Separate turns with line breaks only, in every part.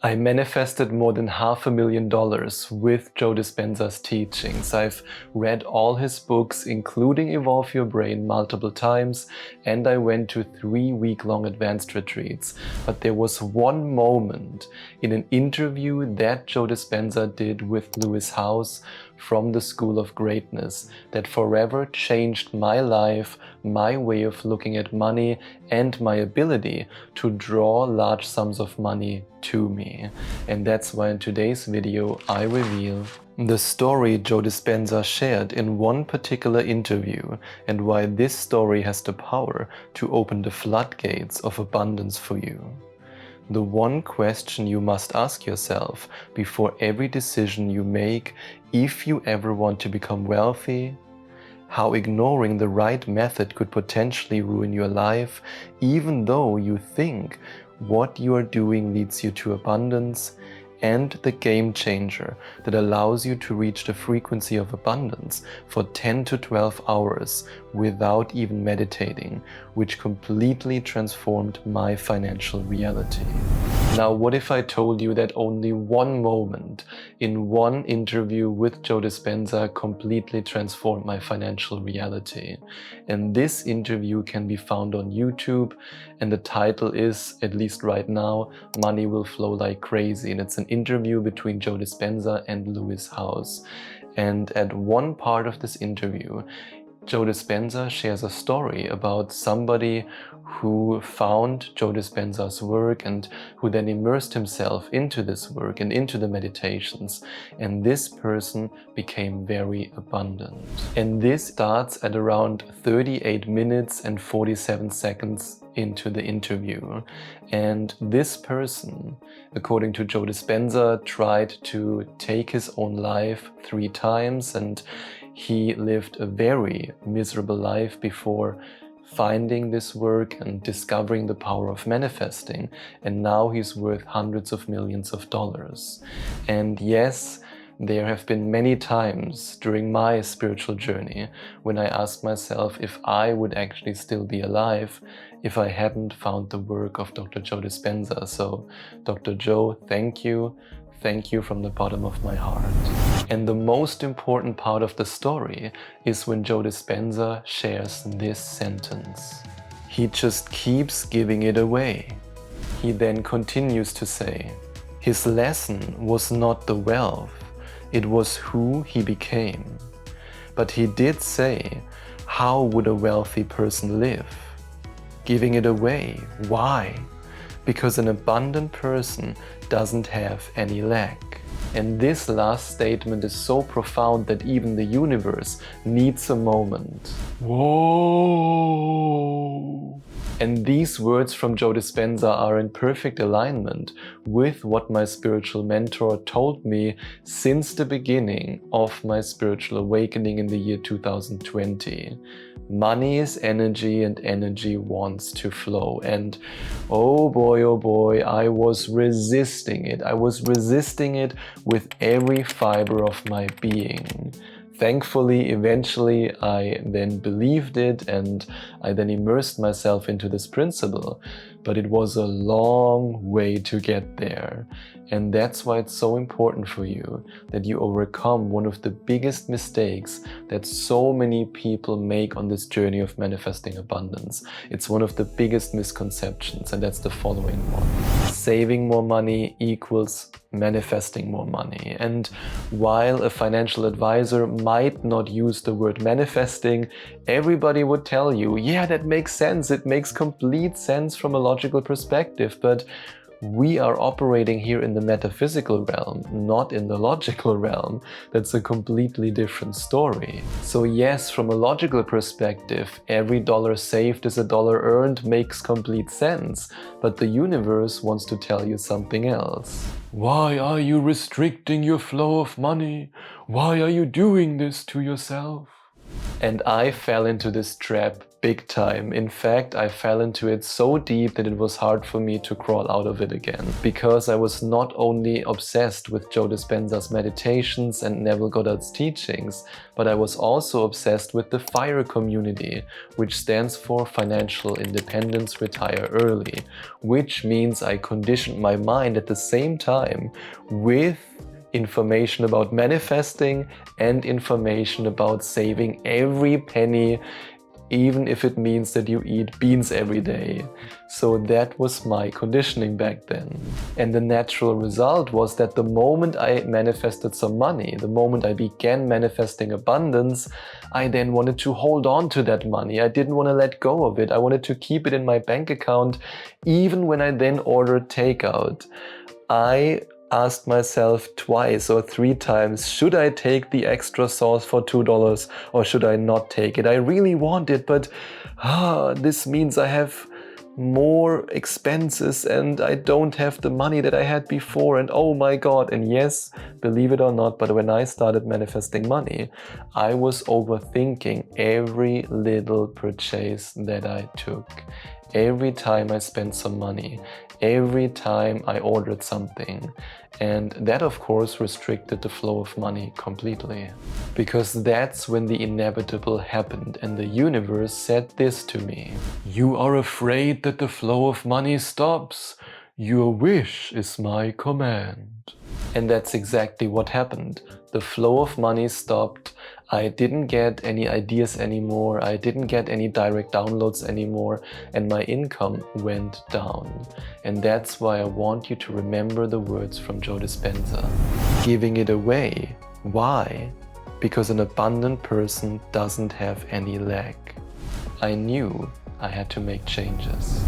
I manifested more than $500,000 with Joe Dispenza's teachings. I've read all his books, including Evolve Your Brain, multiple times, and I went to 3-week-long advanced retreats. But there was one moment in an interview that Joe Dispenza did with Lewis Howes from the School of Greatness that forever changed my life, my way of looking at money, and my ability to draw large sums of money to me. And that's why in today's video I reveal the story Joe Dispenza shared in one particular interview and why this story has the power to open the floodgates of abundance for you. The one question you must ask yourself before every decision you make if you ever want to become wealthy: how ignoring the right method could potentially ruin your life, even though you think what you are doing leads you to abundance, and the game changer that allows you to reach the frequency of abundance for 10 to 12 hours without even meditating, which completely transformed my financial reality. Now, what if I told you that only one moment in one interview with Joe Dispenza completely transformed my financial reality? And this interview can be found on YouTube, and the title is, at least right now, Money Will Flow Like Crazy, and it's an interview between Joe Dispenza and Lewis Howes. And at one part of this interview, Joe Dispenza shares a story about somebody who found Joe Dispenza's work and who then immersed himself into this work and into the meditations. And this person became very abundant. And this starts at around 38 minutes and 47 seconds into the interview. And this person, according to Joe Dispenza, tried to take his own life 3 times, and he lived a very miserable life before finding this work and discovering the power of manifesting. And now he's worth hundreds of millions of dollars. And yes, there have been many times during my spiritual journey when I asked myself if I would actually still be alive if I hadn't found the work of Dr. Joe Dispenza. So, Dr. Joe, thank you. Thank you from the bottom of my heart. And the most important part of the story is when Joe Dispenza shares this sentence: he just keeps giving it away. He then continues to say, his lesson was not the wealth, it was who he became. But he did say, how would a wealthy person live? Giving it away. Why? Because an abundant person doesn't have any lack. And this last statement is so profound that even the universe needs a moment. Whoa! And these words from Joe Dispenza are in perfect alignment with what my spiritual mentor told me since the beginning of my spiritual awakening in the year 2020. Money is energy, and energy wants to flow. And oh boy, I was resisting it. I was resisting it with every fiber of my being. Thankfully, eventually, I then believed it and I then immersed myself into this principle. But it was a long way to get there. And that's why it's so important for you that you overcome one of the biggest mistakes that so many people make on this journey of manifesting abundance. It's one of the biggest misconceptions, and that's the following one: saving more money equals manifesting more money. And while a financial advisor might not use the word manifesting, everybody would tell you, yeah, that makes sense. It makes complete sense from a logical perspective. But we are operating here in the metaphysical realm, not in the logical realm. That's a completely different story. So yes, from a logical perspective, every dollar saved is a dollar earned makes complete sense. But the universe wants to tell you something else. Why are you restricting your flow of money? Why are you doing this to yourself? And I fell into this trap big time. In fact, I fell into it so deep that it was hard for me to crawl out of it again. Because I was not only obsessed with Joe Dispenza's meditations and Neville Goddard's teachings, but I was also obsessed with the FIRE community, which stands for Financial Independence Retire Early, which means I conditioned my mind at the same time with information about manifesting and information about saving every penny, even if it means that you eat beans every day. So that was my conditioning back then. And the natural result was that the moment I manifested some money, the moment I began manifesting abundance, I then wanted to hold on to that money. I didn't want to let go of it. I wanted to keep it in my bank account, even when I then ordered takeout. I asked myself twice or three times, should I take the extra sauce for $2 or should I not take it? I really want it, but this means I have more expenses and I don't have the money that I had before, and oh my god. And yes, believe it or not, but when I started manifesting money, I was overthinking every little purchase that I took. Every time I spent some money, every time I ordered something. And that of course restricted the flow of money completely. Because that's when the inevitable happened and the universe said this to me: "You are afraid that the flow of money stops. Your wish is my command." And that's exactly what happened. The flow of money stopped. I didn't get any ideas anymore. I didn't get any direct downloads anymore. And my income went down. And that's why I want you to remember the words from Joe Dispenza. Giving it away. Why? Because an abundant person doesn't have any lack. I knew I had to make changes.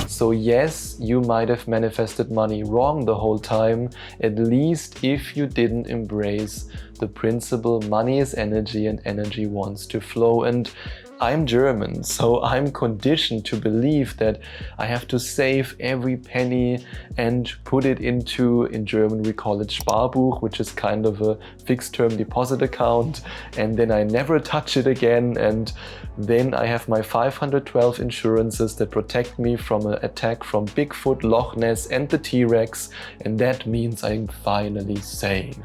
So yes, you might have manifested money wrong the whole time, at least if you didn't embrace the principle money is energy and energy wants to flow. And I'm German, so I'm conditioned to believe that I have to save every penny and put it into, in German we call it Sparbuch, which is kind of a fixed term deposit account, and then I never touch it again, and then I have my 512 insurances that protect me from an attack from Bigfoot, Loch Ness and the T-Rex, and that means I'm finally safe.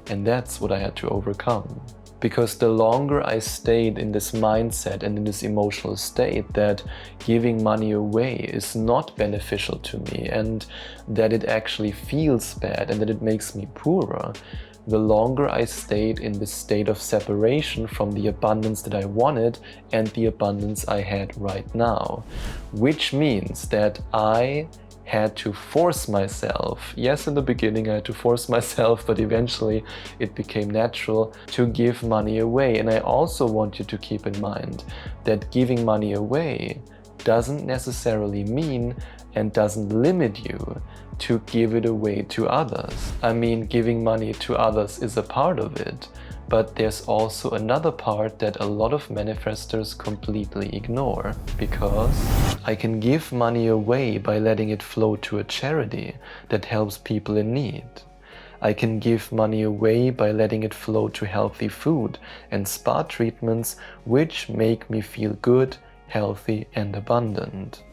And that's what I had to overcome. Because the longer I stayed in this mindset and in this emotional state that giving money away is not beneficial to me and that it actually feels bad and that it makes me poorer, the longer I stayed in this state of separation from the abundance that I wanted and the abundance I had right now. Which means that I had to force myself, yes, in the beginning I had to force myself, but eventually it became natural to give money away. And I also want you to keep in mind that giving money away doesn't necessarily mean and doesn't limit you to give it away to others. I mean, giving money to others is a part of it, but there's also another part that a lot of manifestors completely ignore, because I can give money away by letting it flow to a charity that helps people in need. I can give money away by letting it flow to healthy food and spa treatments which make me feel good, healthy and abundant.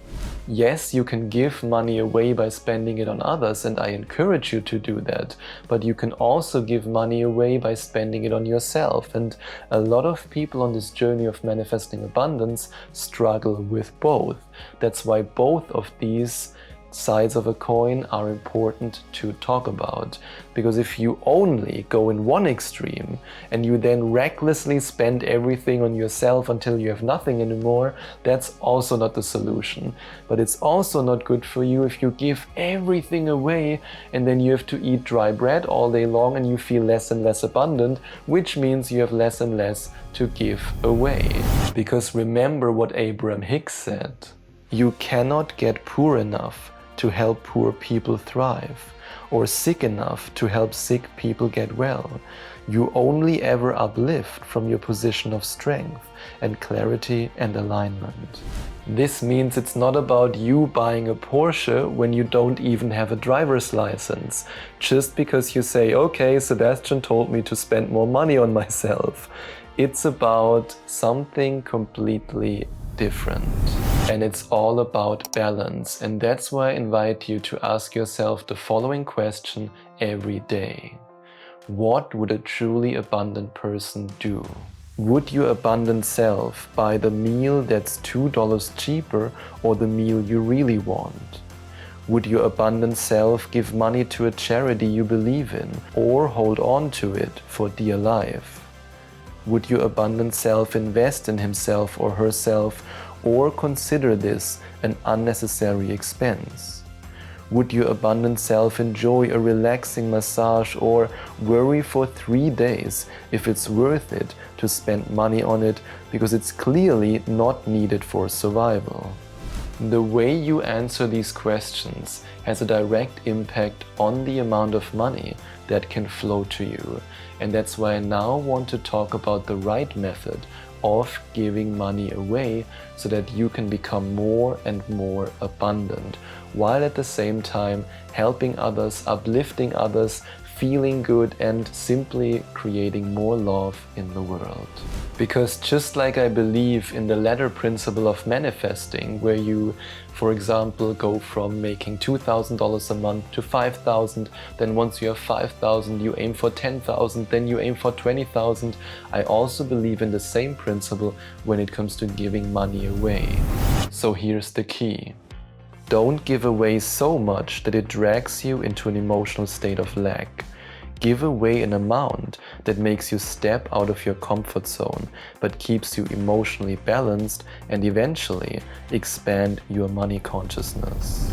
Yes, you can give money away by spending it on others, and I encourage you to do that, but you can also give money away by spending it on yourself. And a lot of people on this journey of manifesting abundance struggle with both. That's why both of these sides of a coin are important to talk about, because if you only go in one extreme and you then recklessly spend everything on yourself until you have nothing anymore, that's also not the solution. But it's also not good for you if you give everything away and then you have to eat dry bread all day long and you feel less and less abundant, which means you have less and less to give away. Because remember what Abraham Hicks said: you cannot get poor enough to help poor people thrive, or sick enough to help sick people get well. You only ever uplift from your position of strength and clarity and alignment. This means it's not about you buying a Porsche when you don't even have a driver's license, just because you say, okay, Sebastian told me to spend more money on myself. It's about something completely different. And it's all about balance. And that's why I invite you to ask yourself the following question every day. What would a truly abundant person do? Would your abundant self buy the meal that's $2 cheaper or the meal you really want? Would your abundant self give money to a charity you believe in or hold on to it for dear life? Would your abundant self invest in himself or herself or consider this an unnecessary expense? Would your abundant self enjoy a relaxing massage or worry for 3 days if it's worth it to spend money on it because it's clearly not needed for survival? The way you answer these questions has a direct impact on the amount of money that can flow to you. And that's why I now want to talk about the right method of giving money away so that you can become more and more abundant, while at the same time helping others, uplifting others, feeling good, and simply creating more love in the world. Because just like I believe in the ladder principle of manifesting, where you, for example, go from making $2,000 a month to $5,000, then once you have $5,000, you aim for $10,000, then you aim for $20,000. I also believe in the same principle when it comes to giving money away. So here's the key. Don't give away so much that it drags you into an emotional state of lack. Give away an amount that makes you step out of your comfort zone, but keeps you emotionally balanced and eventually expand your money consciousness.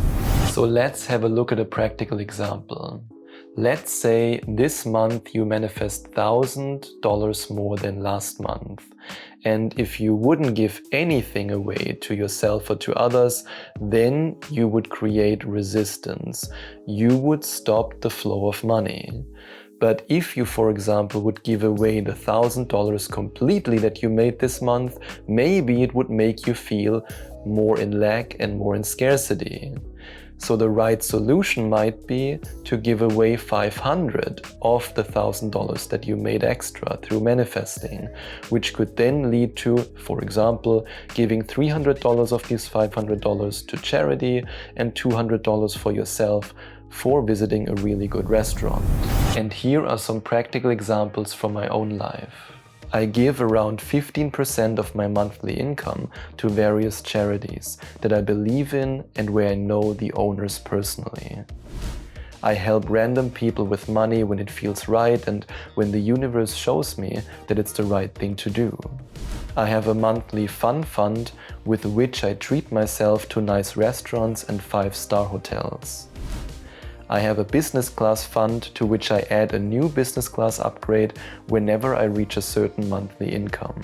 So let's have a look at a practical example. Let's say this month you manifest $1,000 more than last month. And if you wouldn't give anything away to yourself or to others, then you would create resistance. You would stop the flow of money. But if you, for example, would give away the $1,000 completely that you made this month, maybe it would make you feel more in lack and more in scarcity. So the right solution might be to give away $500 of the $1,000 that you made extra through manifesting, which could then lead to, for example, giving $300 of these $500 to charity and $200 for yourself for visiting a really good restaurant. And here are some practical examples from my own life. I give around 15% of my monthly income to various charities that I believe in and where I know the owners personally. I help random people with money when it feels right and when the universe shows me that it's the right thing to do. I have a monthly fun fund with which I treat myself to nice restaurants and 5-star hotels. I have a business class fund to which I add a new business class upgrade whenever I reach a certain monthly income.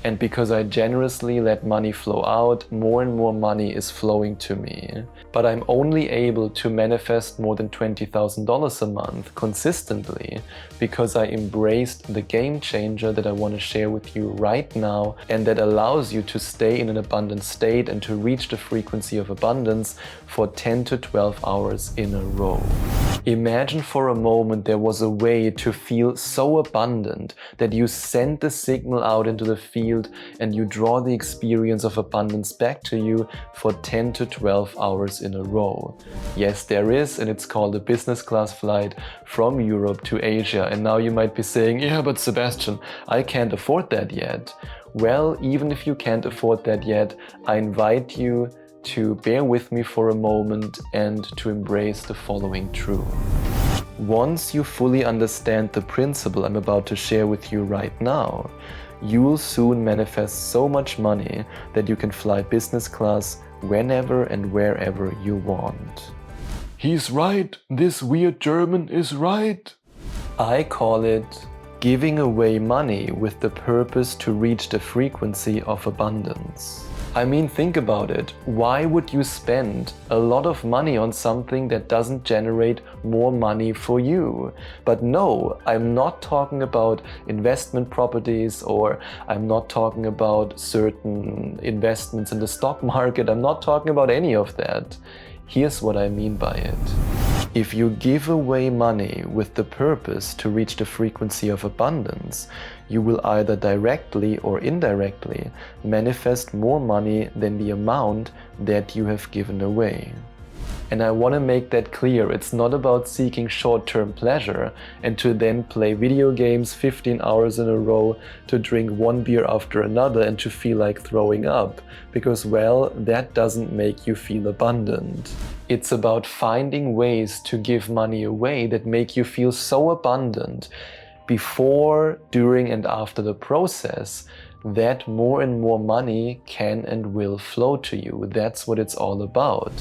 And because I generously let money flow out, more and more money is flowing to me. But I'm only able to manifest more than $20,000 a month consistently because I embraced the game changer that I want to share with you right now, and that allows you to stay in an abundant state and to reach the frequency of abundance for 10 to 12 hours in a row. Imagine for a moment there was a way to feel so abundant that you send the signal out into the field and you draw the experience of abundance back to you for 10 to 12 hours in a row. Yes, there is, and it's called a business class flight from Europe to Asia. And now you might be saying, yeah, but Sebastian, I can't afford that yet. Well, even if you can't afford that yet, I invite you to bear with me for a moment and to embrace the following truth. Once you fully understand the principle I'm about to share with you right now, you will soon manifest so much money that you can fly business class whenever and wherever you want. He's right, this weird German is right. I call it giving away money with the purpose to reach the frequency of abundance. I mean, think about it. Why would you spend a lot of money on something that doesn't generate more money for you? But no, I'm not talking about investment properties, or I'm not talking about certain investments in the stock market. I'm not talking about any of that. Here's what I mean by it. If you give away money with the purpose to reach the frequency of abundance, you will either directly or indirectly manifest more money than the amount that you have given away. And I want to make that clear, it's not about seeking short-term pleasure and to then play video games 15 hours in a row, to drink one beer after another and to feel like throwing up, because well, that doesn't make you feel abundant. It's about finding ways to give money away that make you feel so abundant before, during and after the process that more and more money can and will flow to you. That's what it's all about.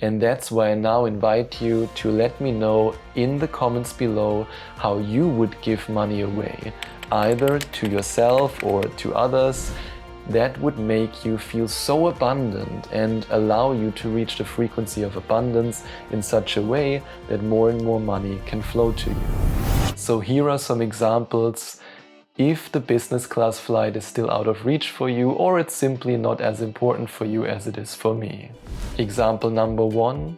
And that's why I now invite you to let me know in the comments below how you would give money away, either to yourself or to others, that would make you feel so abundant and allow you to reach the frequency of abundance in such a way that more and more money can flow to you. So here are some examples if the business class flight is still out of reach for you, or it's simply not as important for you as it is for me. Example number 1.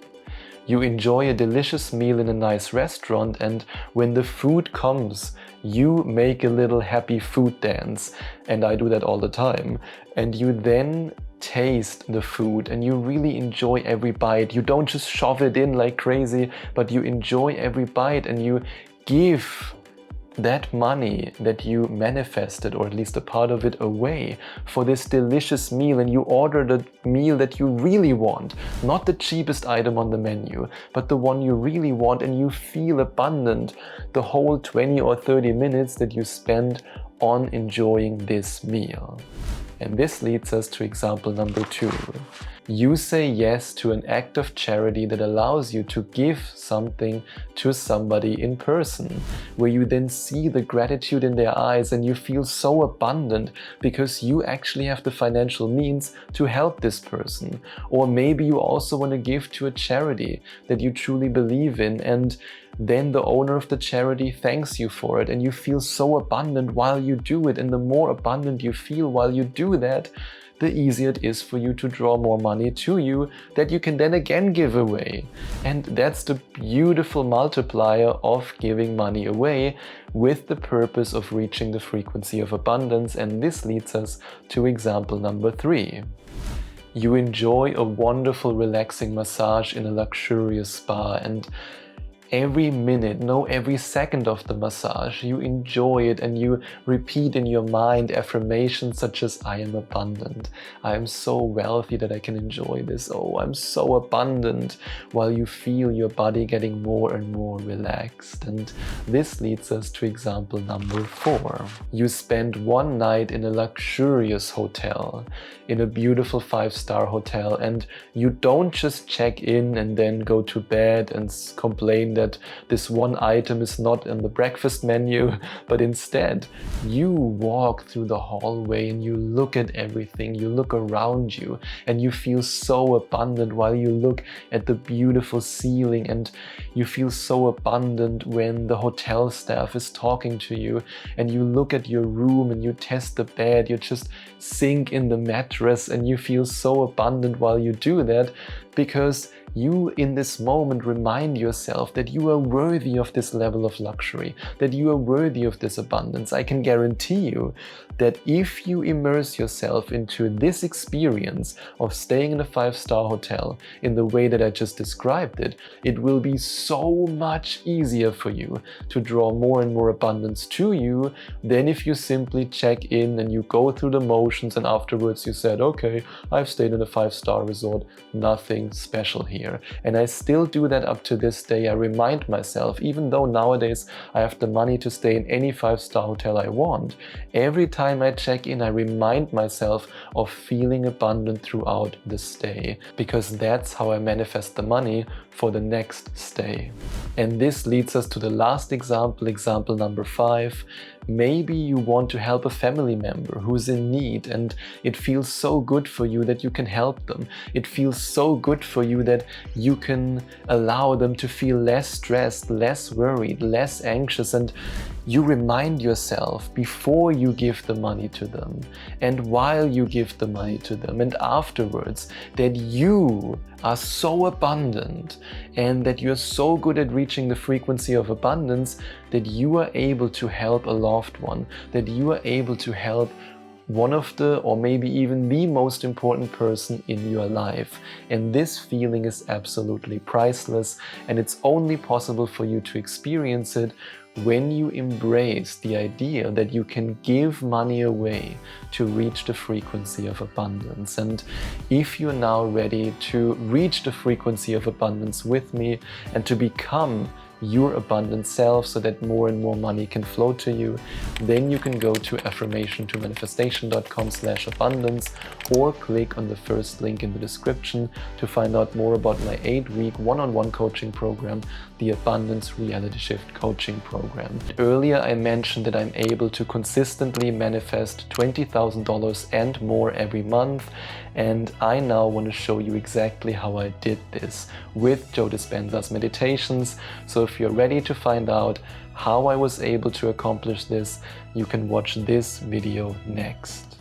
You enjoy a delicious meal in a nice restaurant, and when the food comes, you make a little happy food dance, and I do that all the time. And you then taste the food and you really enjoy every bite. You don't just shove it in like crazy, but you enjoy every bite and you give that money that you manifested, or at least a part of it, away for this delicious meal, and you order the meal that you really want, not the cheapest item on the menu, but the one you really want, and you feel abundant the whole 20 or 30 minutes that you spend on enjoying this meal. And this leads us to example number 2. You say yes to an act of charity that allows you to give something to somebody in person, where you then see the gratitude in their eyes and you feel so abundant because you actually have the financial means to help this person. Or maybe you also want to give to a charity that you truly believe in, and then the owner of the charity thanks you for it and you feel so abundant while you do it. And the more abundant you feel while you do that, the easier it is for you to draw more money to you that you can then again give away. And that's the beautiful multiplier of giving money away with the purpose of reaching the frequency of abundance. And this leads us to example number 3. You enjoy a wonderful relaxing massage in a luxurious spa, and every minute, no, every second of the massage, you enjoy it and you repeat in your mind affirmations such as, I am abundant, I am so wealthy that I can enjoy this, oh, I'm so abundant, while you feel your body getting more and more relaxed. And this leads us to example number 4. You spend one night in a luxurious hotel, in a beautiful 5-star hotel, and you don't just check in and then go to bed and complain that this one item is not in the breakfast menu, but instead you walk through the hallway and you look at everything, you look around you and you feel so abundant while you look at the beautiful ceiling, and you feel so abundant when the hotel staff is talking to you, and you look at your room and you test the bed, you just sink in the mattress and you feel so abundant while you do that, because you in this moment remind yourself that you are worthy of this level of luxury, that you are worthy of this abundance. I can guarantee you that if you immerse yourself into this experience of staying in a 5-star hotel in the way that I just described it, it will be so much easier for you to draw more and more abundance to you than if you simply check in and you go through the motions and afterwards you said, okay, I've stayed in a 5-star resort, nothing special here. And I still do that up to this day. I remind myself, even though nowadays I have the money to stay in any 5-star hotel I want, every time I check in, I remind myself of feeling abundant throughout the stay, because that's how I manifest the money for the next stay. And this leads us to the last example, example number 5. Maybe you want to help a family member who's in need, and it feels so good for you that you can help them. It feels so good for you that you can allow them to feel less stressed, less worried, less anxious, and you remind yourself before you give the money to them, and while you give the money to them, and afterwards, that you are so abundant and that you're so good at reaching the frequency of abundance that you are able to help a loved one, that you are able to help one of the, or maybe even the most important person in your life. And this feeling is absolutely priceless, and it's only possible for you to experience it when you embrace the idea that you can give money away to reach the frequency of abundance. And if you're now ready to reach the frequency of abundance with me and to become your abundant self so that more and more money can flow to you, then you can go to affirmation2manifestation.com/abundance or click on the first link in the description to find out more about my 8-week one-on-one coaching program, the Abundance Reality Shift Coaching Program. Earlier I mentioned that I'm able to consistently manifest $20,000 and more every month, and I now want to show you exactly how I did this with Joe Dispenza's meditations. So if you're ready to find out how I was able to accomplish this, you can watch this video next.